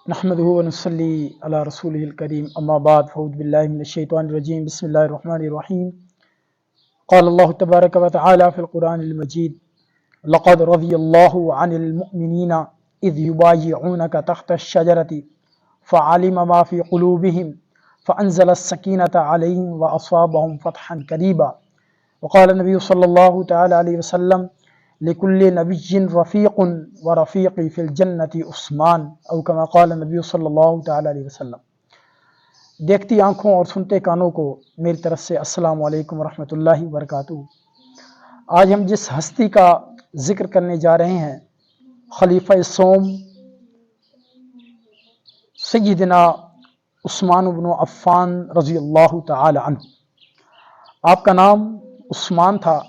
نحمدہ ونصلی علی رسولہ الکریم اما بعد فاعوذ باللہ من الشیطان الرجیم بسم اللہ الرحمن الرحیم قال اللہ تبارک وتعالی فی القرآن المجید لقد رضی اللہ عن المؤمنین اذ یبایعونک تحت الشجرة فعلم ما فی قلوبہم فانزل السکینة علیہم واصابہم فتحا قریبا وقال النبی صلی اللہ تعالی علیہ وسلم لکل نبی رفیق و رفیقی فی الجنت عثمان او کما قال النبی صلی اللہ تعالی علیہ وسلم۔ دیکھتی آنکھوں اور سنتے کانوں کو میری طرف سے السلام علیکم ورحمۃ اللہ وبرکاتہ۔ آج ہم جس ہستی کا ذکر کرنے جا رہے ہیں خلیفہ سوم سیدنا عثمان بن عفان رضی اللہ تعالی عنہ۔ آپ کا نام عثمان تھا،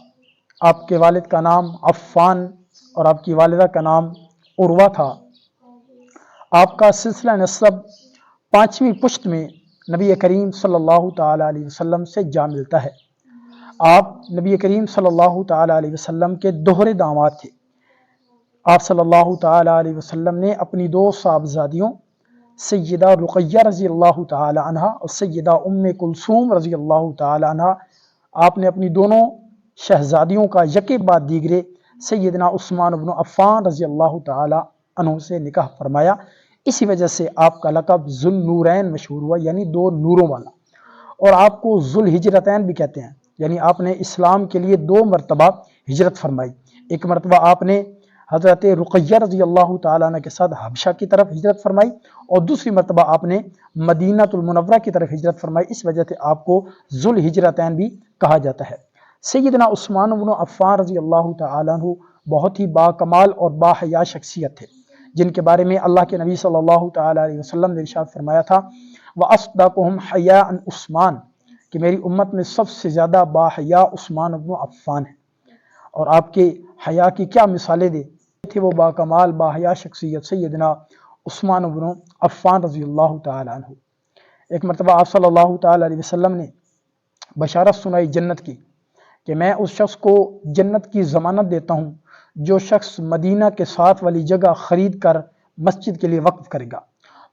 آپ کے والد کا نام عفان اور آپ کی والدہ کا نام عروہ تھا۔ آپ کا سلسلہ نسب 5ویں پشت میں نبی کریم صلی اللہ تعالی علیہ وسلم سے جا ملتا ہے۔ آپ نبی کریم صلی اللہ تعالی علیہ وسلم کے دوہرے داماد تھے۔ آپ صلی اللہ تعالی علیہ وسلم نے اپنی 2 صاحبزادیوں سیدہ رقیہ رضی اللہ تعالی عنہ اور سیدہ ام کلثوم رضی اللہ تعالی عنہ، آپ نے اپنی دونوں شہزادیوں کا یکے بعد دیگرے سیدنا عثمان بن عفان رضی اللہ تعالی عنہ سے نکاح فرمایا۔ اسی وجہ سے آپ کا لقب ذوالنورین مشہور ہوا، یعنی 2 نوروں والا، اور آپ کو ذوالہجرتین بھی کہتے ہیں، یعنی آپ نے اسلام کے لیے 2 مرتبہ ہجرت فرمائی۔ ایک مرتبہ آپ نے حضرت رقیہ رضی اللہ تعالیٰ عنہ کے ساتھ حبشہ کی طرف ہجرت فرمائی، اور دوسری مرتبہ آپ نے مدینہ المنورہ کی طرف ہجرت فرمائی۔ اس وجہ سے آپ کو ذوالہجرتین بھی کہا جاتا ہے۔ سیدنا عثمان بن عفان رضی اللہ تعالیٰ عنہ بہت ہی باکمال اور باحیا شخصیت تھے، جن کے بارے میں اللہ کے نبی صلی اللہ تعالیٰ علیہ وسلم نے ارشاد فرمایا تھا وَأَصْدَقُهُمْ حَيَاءً عثمان، کہ میری امت میں سب سے زیادہ باحیا عثمان بن عفان ہے۔ اور آپ کے حیا کی کیا مثالیں دے تھے وہ باکمال باحیا شخصیت سیدنا عثمان بن عفان رضی اللہ تعالیٰ عنہ۔ ایک مرتبہ آپ صلی اللہ تعالیٰ علیہ وسلم نے بشارت سنائی جنت کی کہ میں اس شخص کو جنت کی ضمانت دیتا ہوں جو شخص مدینہ کے ساتھ والی جگہ خرید کر مسجد کے لیے وقف کرے گا۔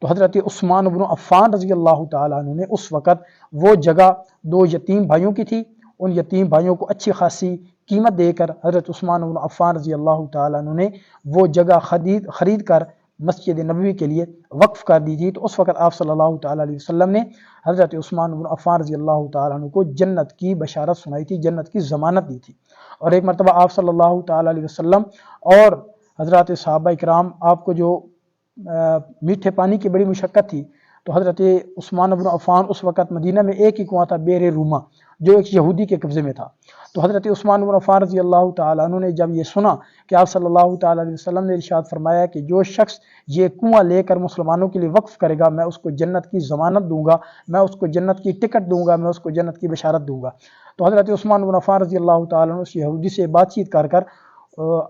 تو حضرت عثمان بن عفان رضی اللہ تعالیٰ عنہ نے اس وقت وہ جگہ 2 یتیم بھائیوں کی تھی، ان یتیم بھائیوں کو اچھی خاصی قیمت دے کر حضرت عثمان بن عفان رضی اللہ تعالیٰ عنہ نے وہ جگہ خرید کر مسجد نبوی کے لیے وقف کر دی تھی۔ تو اس وقت آپ صلی اللہ تعالیٰ علیہ وسلم نے حضرت عثمان بن عفان رضی اللہ تعالیٰ عنہ کو جنت کی بشارت سنائی تھی، جنت کی ضمانت دی تھی۔ اور ایک مرتبہ آپ صلی اللہ تعالیٰ علیہ وسلم اور حضرات صحابہ کرام، آپ کو جو میٹھے پانی کی بڑی مشقت تھی، تو حضرت عثمان بن عفان اس وقت مدینہ میں ایک ہی کنواں تھا بئر روما، جو ایک یہودی کے قبضے میں تھا۔ تو حضرت عثمان بن عفان رضی اللہ تعالیٰ عنہ نے جب یہ سنا کہ آپ صلی اللہ تعالیٰ علیہ وسلم نے ارشاد فرمایا کہ جو شخص یہ کنواں لے کر مسلمانوں کے لیے وقف کرے گا میں اس کو جنت کی ضمانت دوں گا، میں اس کو جنت کی ٹکٹ دوں گا، میں اس کو جنت کی بشارت دوں گا۔ تو حضرت عثمان بن عفان رضی اللہ تعالیٰ عنہ اس یہودی سے بات چیت کر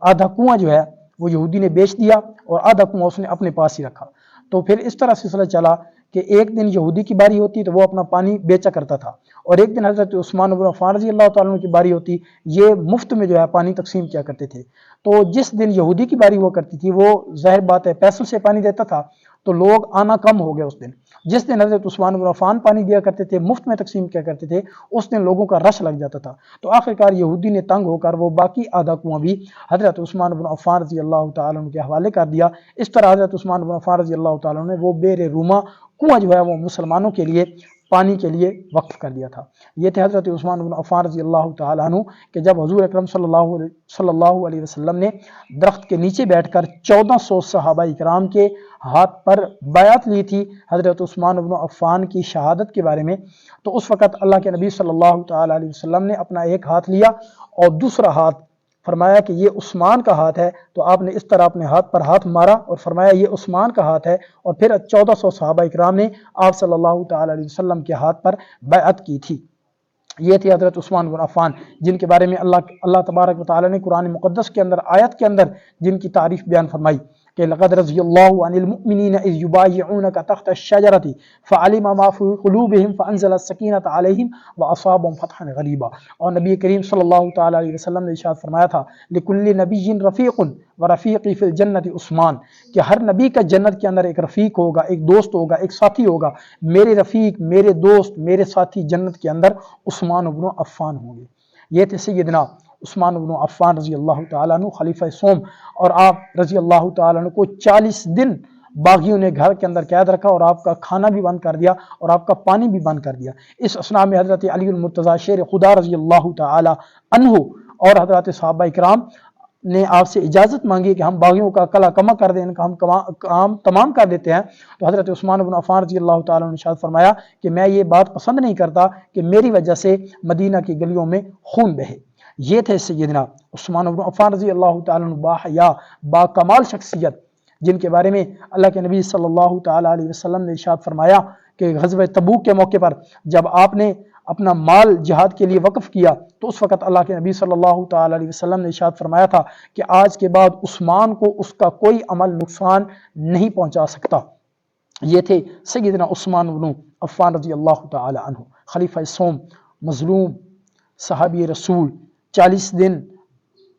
آدھا کنواں جو ہے وہ یہودی نے بیچ دیا اور آدھا کنواں اس نے اپنے پاس ہی رکھا۔ تو پھر اس طرح سلسلہ چلا کہ ایک دن یہودی کی باری ہوتی تو وہ اپنا پانی بیچا کرتا تھا، اور ایک دن حضرت عثمان بن عفان رضی اللہ تعالیٰ عنہ کی باری ہوتی، یہ مفت میں جو ہے پانی تقسیم کیا کرتے تھے۔ تو جس دن یہودی کی باری ہوا کرتی تھی وہ ظاہر بات ہے پیسوں سے پانی دیتا تھا، تو لوگ آنا کم ہو گیا اس دن۔ جس دن حضرت عثمان بن عفان پانی دیا کرتے تھے، مفت میں تقسیم کیا کرتے تھے، اس دن لوگوں کا رش لگ جاتا تھا۔ تو آخرکار یہودی نے تنگ ہو کر وہ باقی آدھا کنواں بھی حضرت عثمان بن عفان رضی اللہ تعالیٰ عنہ کے حوالے کر دیا۔ اس طرح حضرت عثمان بن عفان رضی اللہ تعالیٰ عنہ نے وہ بئر روما کنواں جو ہے وہ مسلمانوں کے لیے پانی کے لیے وقف کر دیا تھا۔ یہ تھے حضرت عثمان بن عفان رضی اللہ تعالیٰ عنہ کہ جب حضور اکرم صلی اللہ علیہ وسلم نے درخت کے نیچے بیٹھ کر 1400 صحابہ کرام کے ہاتھ پر بیعت لی تھی حضرت عثمان بن عفان کی شہادت کے بارے میں، تو اس وقت اللہ کے نبی صلی اللہ تعالیٰ علیہ وسلم نے اپنا ایک ہاتھ لیا اور دوسرا ہاتھ فرمایا کہ یہ عثمان کا ہاتھ ہے، تو آپ نے اس طرح اپنے ہاتھ پر ہاتھ مارا اور فرمایا یہ عثمان کا ہاتھ ہے، اور پھر 1400 صحابہ اکرام نے آپ صلی اللہ تعالیٰ علیہ وسلم کے ہاتھ پر بیعت کی تھی۔ یہ تھے حضرت عثمان بن عفان جن کے بارے میں اللہ تبارک و تعالیٰ نے قرآن مقدس کے اندر آیت کے اندر جن کی تعریف بیان فرمائی۔ کہ لقد رضی اللہ عن المؤمنین اذ یبایعونک تحت الشجرۃ فعلم ما فی قلوبہم فانزل السکینۃ علیہم واصابہم فتحا غریبا۔ اور نبی کریم صلی اللہ تعالیٰ علیہ وسلم نے ارشاد فرمایا تھا لکل نبی رفیق ورفیقی فی الجنۃ عثمان، کہ ہر نبی کا جنت کے اندر ایک رفیق ہوگا، ایک دوست ہوگا، ایک ساتھی ہوگا۔ میرے رفیق، میرے دوست، میرے ساتھی جنت کے اندر عثمان بن عفان ہوں گے۔ یہ تھے سیدنا عثمان بن عفان رضی اللہ تعالیٰ عنہ خلیفہ سوم، اور آپ رضی اللہ تعالیٰ عنہ کو 40 دن باغیوں نے گھر کے اندر قید رکھا، اور آپ کا کھانا بھی بند کر دیا اور آپ کا پانی بھی بند کر دیا۔ اس اثناء میں حضرت علی المرتضیٰ شیر خدا رضی اللہ تعالیٰ عنہ اور حضرات صحابہ کرام نے آپ سے اجازت مانگی کہ ہم باغیوں کا قلع کما کر دیں، ان کا ہم کام تمام کر دیتے ہیں۔ تو حضرت عثمان بن عفان رضی اللہ تعالیٰ نے ارشاد فرمایا کہ میں یہ بات پسند نہیں کرتا کہ میری وجہ سے مدینہ کی گلیوں میں خون بہے۔ یہ تھے سیدنا عثمان بن عفان رضی اللہ تعالیٰ عنہ، باحیا با کمال شخصیت، جن کے بارے میں اللہ کے نبی صلی اللہ تعالیٰ علیہ وسلم نے ارشاد فرمایا کہ غزوہ تبوک کے موقع پر جب آپ نے اپنا مال جہاد کے لیے وقف کیا تو اس وقت اللہ کے نبی صلی اللہ تعالیٰ علیہ وسلم نے ارشاد فرمایا تھا کہ آج کے بعد عثمان کو اس کا کوئی عمل نقصان نہیں پہنچا سکتا۔ یہ تھے سیدنا عثمان بن عفان رضی اللہ تعالیٰ عنہ، خلیفہ سوم، مظلوم صحابی رسول، 40 دن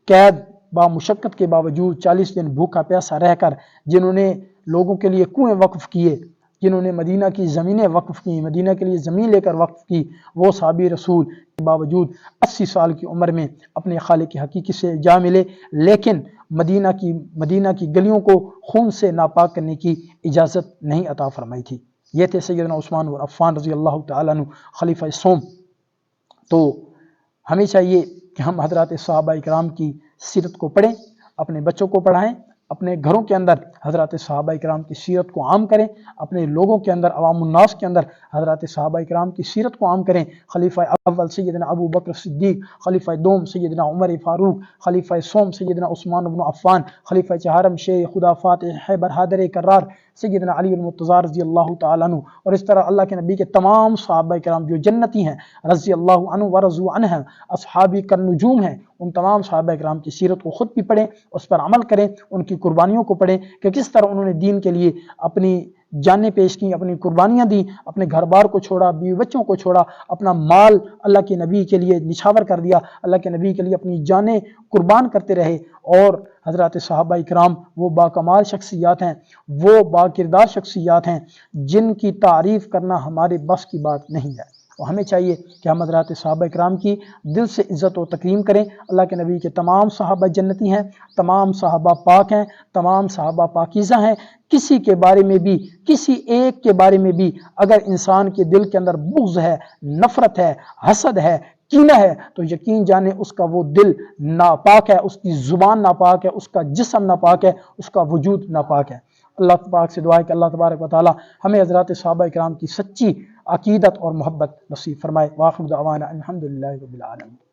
قید با مشقت کے باوجود 40 دن بھوکا پیاسا رہ کر جنہوں نے لوگوں کے لیے کنویں وقف کیے، جنہوں نے مدینہ کی زمینیں وقف کی، مدینہ کے لیے زمین لے کر وقف کی، وہ صحابی رسول کے باوجود 80 سال کی عمر میں اپنے خالق حقیقی سے جا ملے، لیکن مدینہ کی گلیوں کو خون سے ناپاک کرنے کی اجازت نہیں عطا فرمائی تھی۔ یہ تھے سیدنا عثمان بن عفان رضی اللہ تعالیٰ عنہ خلیفہ سوم۔ تو ہمیں چاہیے کہ ہم حضرات صحابہ کرام کی سیرت کو پڑھیں، اپنے بچوں کو پڑھائیں، اپنے گھروں کے اندر حضرات صحابہ کرام کی سیرت کو عام کریں، اپنے لوگوں کے اندر، عوام الناس کے اندر حضرات صحابہ کرام کی سیرت کو عام کریں۔ خلیفہ اول سیدنا ابو بکر صدیق، خلیفہ دوم سیدنا عمر فاروق، خلیفہ سوم سیدنا عثمان بن عفان، خلیفہ چہارم شیخ خدا فاتح برہادر کرار سیدنا علی المرتضیٰ رضی اللہ تعالیٰ عنہ، اور اس طرح اللہ کے نبی کے تمام صحابہ کرام جو جنتی ہیں رضی اللہ عنہ ورضوا عنہ، اصحابی کالنجوم ہیں، ان تمام صحابہ کرام کی سیرت کو خود بھی پڑھیں، اس پر عمل کریں، ان کی قربانیوں کو پڑھیں کہ کس طرح انہوں نے دین کے لیے اپنی جانیں پیش کی، اپنی قربانیاں دیں، اپنے گھر بار کو چھوڑا، بیوی بچوں کو چھوڑا، اپنا مال اللہ کے نبی کے لیے نچھاور کر دیا، اللہ کے نبی کے لیے اپنی جانیں قربان کرتے رہے۔ اور حضرات صحابہ کرام وہ باکمال شخصیات ہیں، وہ باکردار شخصیات ہیں جن کی تعریف کرنا ہمارے بس کی بات نہیں ہے، اور ہمیں چاہیے کہ ہم حضرات صحابہ کرام کی دل سے عزت و تکریم کریں۔ اللہ کے نبی کے تمام صحابہ جنتی ہیں، تمام صحابہ پاک ہیں، تمام صحابہ پاکیزہ ہیں۔ کسی کے بارے میں بھی، کسی ایک کے بارے میں بھی اگر انسان کے دل کے اندر بغض ہے، نفرت ہے، حسد ہے، کینہ ہے، تو یقین جانے اس کا وہ دل ناپاک ہے، اس کی زبان ناپاک ہے، اس کا جسم ناپاک ہے، اس کا وجود ناپاک ہے۔ اللہ پاک سے دعا ہے کہ اللہ تبارک و تعالی ہمیں حضرات صحابہ کرام کی سچی عقیدت اور محبت نصیب فرمائے۔ وآخر دعوانا الحمدللہ رب العالمین۔